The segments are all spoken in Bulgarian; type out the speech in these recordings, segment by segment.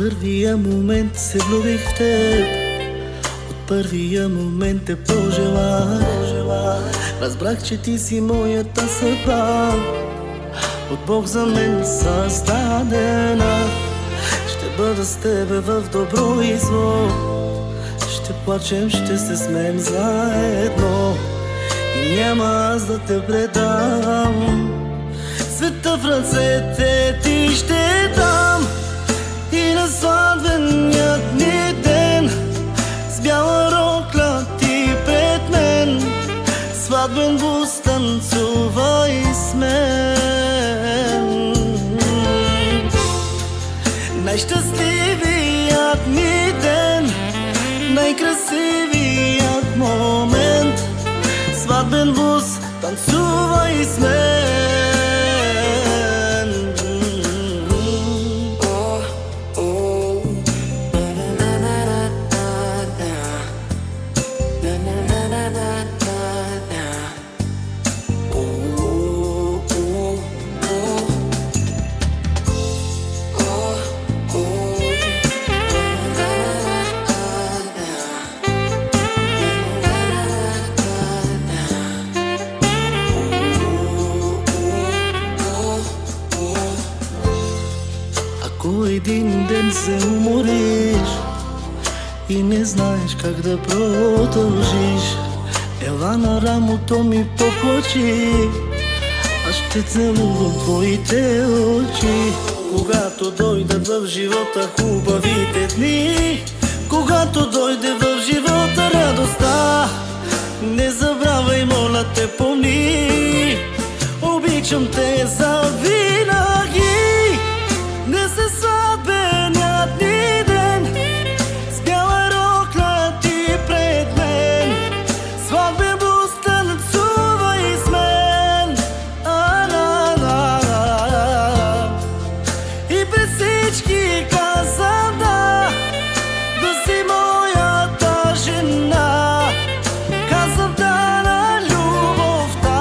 първия момент се влюбих в теб, от първия момент те пожелах. Разбрах, че ти си моята съдба, от Бог за мен създадена. Ще бъда с тебе в добро и зло, ще плачем, ще се смеем заедно и няма аз да те предам. Света в ръцете ти ще дам и на сватбеният ни ден с бяла рокля ти пред мен, сватбен бус танцувай с мен. Най-щастливият ми ден, най-красивият момент, сватбен бус танцувай с мен. Ако един ден се умориш и не знаеш как да продължиш, ела на рамото ми поплачи, аз ще целувам твоите очи. Когато дойдат в живота хубавите дни, когато дойде в живота радостта, не забравяй, моля те, помни, обичам те завинаги. Днес е сватбеният ни ден, с бяла рокля ти пред мен, сватбен бус танцувай с мен. И през всички каза да си моята жена, казвам да на любовта.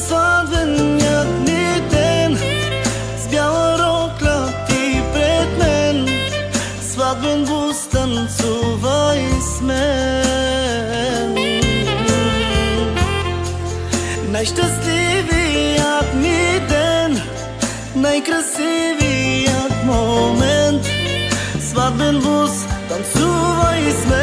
Сватбеният ни ден, с бяла рокля ти пред мен, сватбен бус танцувай с мен. Най-щастливият ми ден, най-красивият момент, сватбен бус танцувай с мен.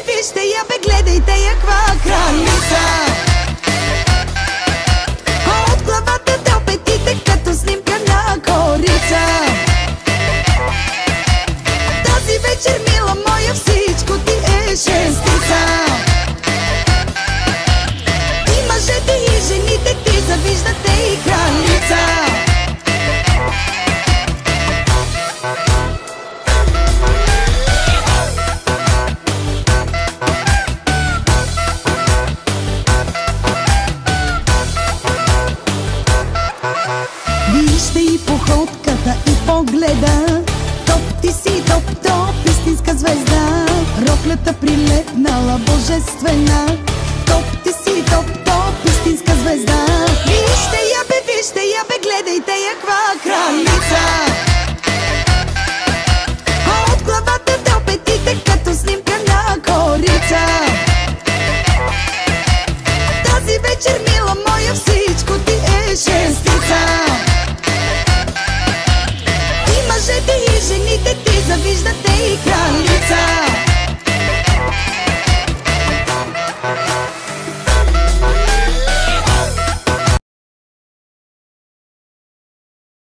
Вижте я бе, гледайте я, каква кралица! От главата до петите, като снимка на корица. Тази вечер, мила моя, всичко ти е шестица. И мъжете и жените ти завиждате и кралица. Вижте и походката, и погледа, топ ти си топ, истинска звезда. Роклята прилепнала божествена, топ ти си топ, истинска звезда. Вижте я бе, гледайте я, каква кралица! От главата до петите, като снимка на корица. Тази вечер, мила моя, всичко ти е шестица. И мъжете и жените ти завиждате и кралица.